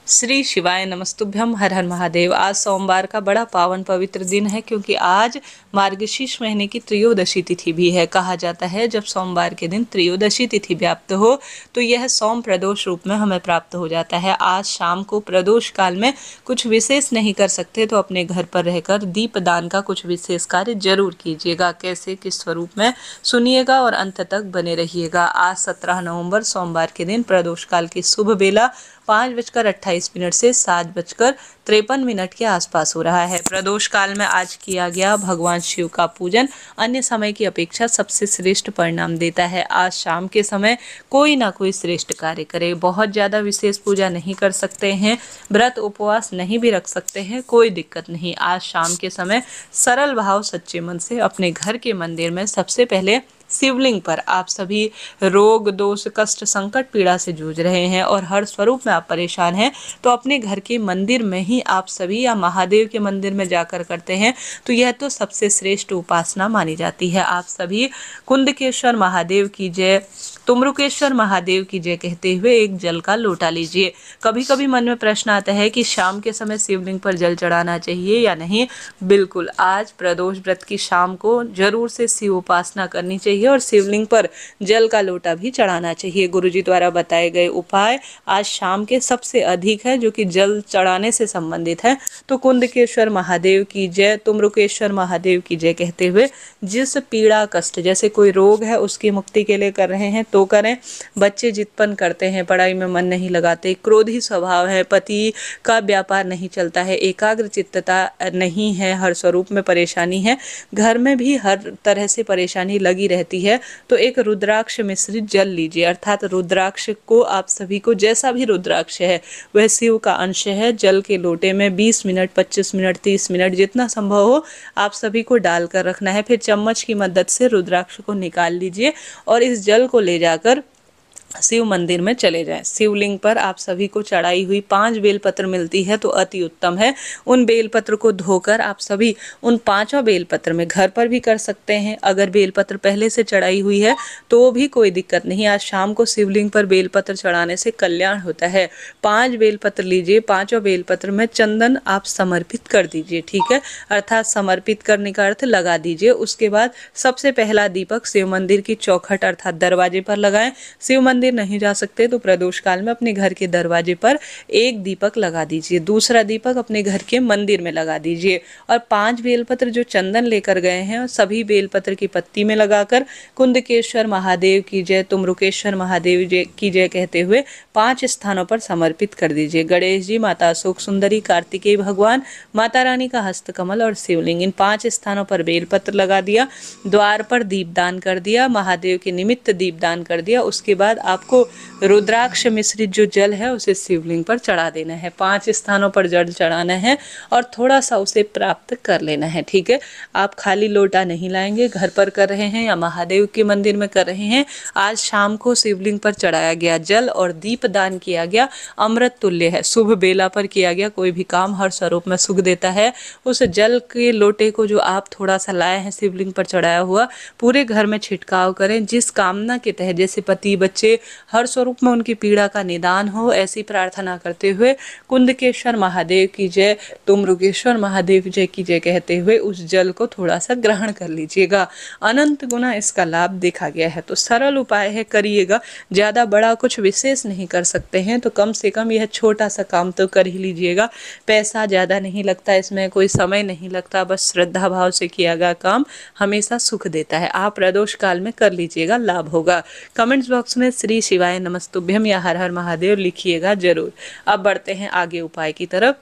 श्री शिवाय नमस्तुभ्यम। हर हर महादेव। आज सोमवार का बड़ा पावन पवित्र दिन है, क्योंकि आज मार्गशीर्ष महीने की त्रयोदशी तिथि भी है। कहा जाता है जब सोमवार के दिन त्रयोदशी तिथि व्याप्त हो तो यह सोम प्रदोष रूप में हमें प्राप्त हो जाता है। आज शाम को प्रदोष काल में कुछ विशेष नहीं कर सकते तो अपने घर पर रहकर दीपदान का कुछ विशेष कार्य जरूर कीजिएगा। कैसे, किस स्वरूप में, सुनिएगा और अंत तक बने रहिएगा। आज 17 नवंबर सोमवार के दिन प्रदोष काल की शुभ बेला 5:28 से 7:53 के आसपास हो रहा है। प्रदोष काल में आज किया गया भगवान शिव का पूजन अन्य समय की अपेक्षा सबसे श्रेष्ठ परिणाम देता है। आज शाम के समय कोई ना कोई श्रेष्ठ कार्य करे। बहुत ज़्यादा विशेष पूजा नहीं कर सकते हैं, व्रत उपवास नहीं भी रख सकते हैं, कोई दिक्कत नहीं। आज शाम के समय सरल भाव सच्चे मन से अपने घर के मंदिर में सबसे पहले शिवलिंग पर आप सभी रोग, दोष, कष्ट, संकट, पीड़ा से जूझ रहे हैं और हर स्वरूप में आप परेशान हैं, तो अपने घर के मंदिर में ही आप सभी या महादेव के मंदिर में जाकर करते हैं तो यह तो सबसे श्रेष्ठ उपासना मानी जाती है। आप सभी कुंदकेश्वर महादेव की जय, तुमरुकेश्वर महादेव की जय कहते हुए एक जल का लोटा लीजिए। कभी कभी मन में प्रश्न आता है कि शाम के समय शिवलिंग पर जल चढ़ाना चाहिए या नहीं। बिल्कुल, आज प्रदोष व्रत की शाम को जरूर से शिव उपासना करनी चाहिए और शिवलिंग पर जल का लोटा भी चढ़ाना चाहिए। गुरुजी द्वारा बताए गए उपाय आज शाम के सबसे अधिक है जो कि जल चढ़ाने से संबंधित है। तो कुंदकेश्वर महादेव की जय, तुमरुकेश्वर महादेव की जय कहते हुए जिस पीड़ा, कष्ट, जैसे कोई रोग है उसकी मुक्ति के लिए कर रहे हैं तो करें। बच्चे जिदपन करते हैं, पढ़ाई में मन नहीं लगाते, क्रोधी स्वभाव है, पति का व्यापार नहीं चलता है, एकाग्र चित्तता नहीं है, हर स्वरूप में परेशानी है, घर में भी हर तरह से परेशानी लगी रहती है, तो एक रुद्राक्ष मिश्रित जल लीजिए। अर्थात रुद्राक्ष को आप सभी को, जैसा भी रुद्राक्ष है वह शिव का अंश है, जल के लोटे में 20 मिनट, 25 मिनट, 30 मिनट जितना संभव हो आप सभी को डालकर रखना है। फिर चम्मच की मदद से रुद्राक्ष को निकाल लीजिए और इस जल को ले जाकर शिव मंदिर में चले जाएं। शिवलिंग पर आप सभी को चढ़ाई हुई 5 बेलपत्र मिलती है तो अति उत्तम है। उन बेलपत्र को धोकर आप सभी उन 5 बेलपत्र में, घर पर भी कर सकते हैं, अगर बेलपत्र पहले से चढ़ाई हुई है तो भी कोई दिक्कत नहीं। आज शाम को शिवलिंग पर बेलपत्र चढ़ाने से कल्याण होता है। 5 बेलपत्र लीजिए, 5 बेलपत्र में चंदन आप समर्पित कर दीजिए, ठीक है, अर्थात समर्पित करने का अर्थ लगा दीजिए। उसके बाद सबसे पहला दीपक शिव मंदिर की चौखट अर्थात दरवाजे पर लगाएं। शिव मंदिर नहीं जा सकते तो प्रदोष काल में अपने घर के दरवाजे पर एक दीपक लगा दीजिए, दूसरा दीपक अपने घर के मंदिर में लगा दीजिए और 5 बेलपत्र जो चंदन लेकर गए हैं सभी बेलपत्र की पत्ती में लगाकर कुंदकेश्वर महादेव की जय, तुमरुकेश्वर महादेव की जय कहते हुए 5 स्थानों पर समर्पित कर दीजिए। गणेश जी, माता अशोक सुंदरी, कार्तिकेय भगवान, माता रानी का हस्तकमल और शिवलिंग, इन 5 स्थानों पर बेलपत्र लगा दिया, द्वार पर दीपदान कर दिया, महादेव के निमित्त दीपदान कर दिया। उसके बाद आपको रुद्राक्ष मिश्रित जो जल है उसे शिवलिंग पर चढ़ा देना है। 5 स्थानों पर जल चढ़ाना है और थोड़ा सा उसे प्राप्त कर लेना है, ठीक है। आप खाली लोटा नहीं लाएंगे, घर पर कर रहे हैं या महादेव के मंदिर में कर रहे हैं, आज शाम को शिवलिंग पर चढ़ाया गया जल और दीपदान किया गया अमृत तुल्य है। शुभ बेला पर किया गया कोई भी काम हर स्वरूप में सुख देता है। उस जल के लोटे को जो आप थोड़ा सा लाए हैं शिवलिंग पर चढ़ाया हुआ, पूरे घर में छिड़काव करें। जिस कामना के तहत, जैसे पति, बच्चे, हर स्वरूप में उनकी पीड़ा का निदान हो, ऐसी प्रार्थना करते हुए कुंदकेश्वर महादेव की जय, तुमरुकेश्वर महादेव जय की जय कहते हुए उस जल को थोड़ा सा ग्रहण कर लीजिएगा। अनंत गुना इसका लाभ देखा गया है। तो सरल उपाय है, करिएगा। ज़्यादा बड़ा कुछ विशेष नहीं कर सकते हैं तो कम से कम यह छोटा सा काम तो कर ही लीजिएगा। पैसा ज़्यादा नहीं लगता, इसमें कोई समय नहीं लगता, बस श्रद्धा भाव से किया गया काम हमेशा सुख देता है। आप प्रदोष काल में कर लीजिएगा, लाभ होगा। कमेंट्स बॉक्स में श्री शिवाय नमस्तुभ्यम या हर हर महादेव लिखिएगा जरूर। अब बढ़ते हैं आगे उपाय की तरफ।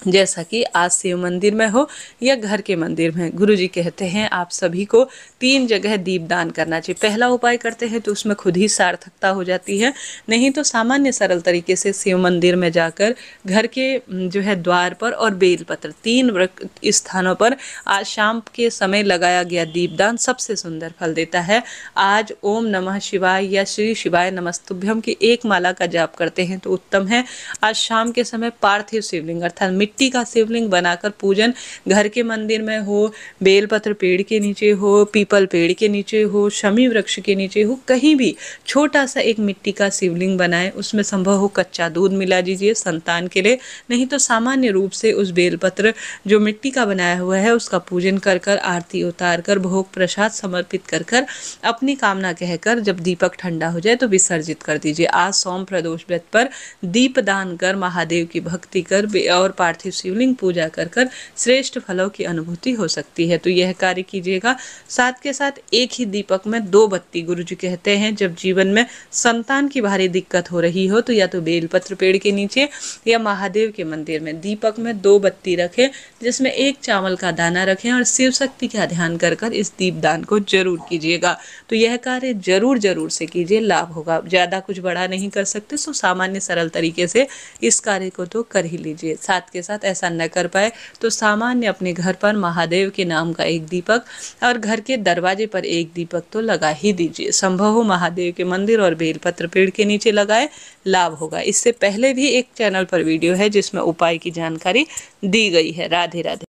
जैसा कि आज शिव मंदिर में हो या घर के मंदिर में, गुरुजी कहते हैं आप सभी को 3 जगह दीपदान करना चाहिए। पहला उपाय करते हैं तो उसमें खुद ही सार्थकता हो जाती है, नहीं तो सामान्य सरल तरीके से शिव मंदिर में जाकर घर के जो है द्वार पर और बेलपत्र 3 स्थानों पर आज शाम के समय लगाया गया दीपदान सबसे सुंदर फल देता है। आज ओम नमः शिवाय या श्री शिवाय नमस्तुभ्यम की 1 माला का जाप करते हैं तो उत्तम है। आज शाम के समय पार्थिव शिवलिंग अर्थात मिट्टी का शिवलिंग बनाकर पूजन घर के मंदिर में हो, बेलपत्र पेड़ के नीचे हो, पीपल पेड़ के नीचे हो, शमी वृक्ष के नीचे हो, कहीं भी छोटा सा एक मिट्टी का शिवलिंग बनाएं। उसमें संभव हो कच्चा दूध मिला दीजिए संतान के लिए, नहीं तो सामान्य रूप से उस बेलपत्र जो मिट्टी का बनाया हुआ है उसका पूजन कर कर, आरती उतार कर, भोग प्रसाद समर्पित कर कर, अपनी कामना कहकर जब दीपक ठंडा हो जाए तो विसर्जित कर दीजिए। आज सोम प्रदोष व्रत पर दीप दान कर, महादेव की भक्ति कर और पार्थिव शिवलिंग पूजा कर कर श्रेष्ठ फलों की अनुभूति हो सकती है। तो यह कार्य कीजिएगा। साथ के साथ एक ही दीपक में 2 बत्ती, गुरु जी कहते हैं जब जीवन में संतान की भारी दिक्कत हो रही हो तो या तो बेलपत्र पेड़ के नीचे या महादेव के मंदिर में दीपक में 2 बत्ती रखें, जिसमें 1 चावल का दाना रखें और शिव शक्ति का ध्यान कर कर इस दीपदान को जरूर कीजिएगा। तो यह कार्य जरूर जरूर से कीजिए, लाभ होगा। ज़्यादा कुछ बड़ा नहीं कर सकते तो सामान्य सरल तरीके से इस कार्य को तो कर ही लीजिए। साथ के साथ ऐसा न कर पाए तो सामान्य अपने घर पर महादेव के नाम का 1 दीपक और घर के दरवाजे पर 1 दीपक तो लगा ही दीजिए। संभव हो महादेव के मंदिर और बेलपत्र पेड़ के नीचे लगाए, लाभ होगा। इससे पहले भी एक चैनल पर वीडियो है जिसमें उपाय की जानकारी दी गई है। राधे राधे।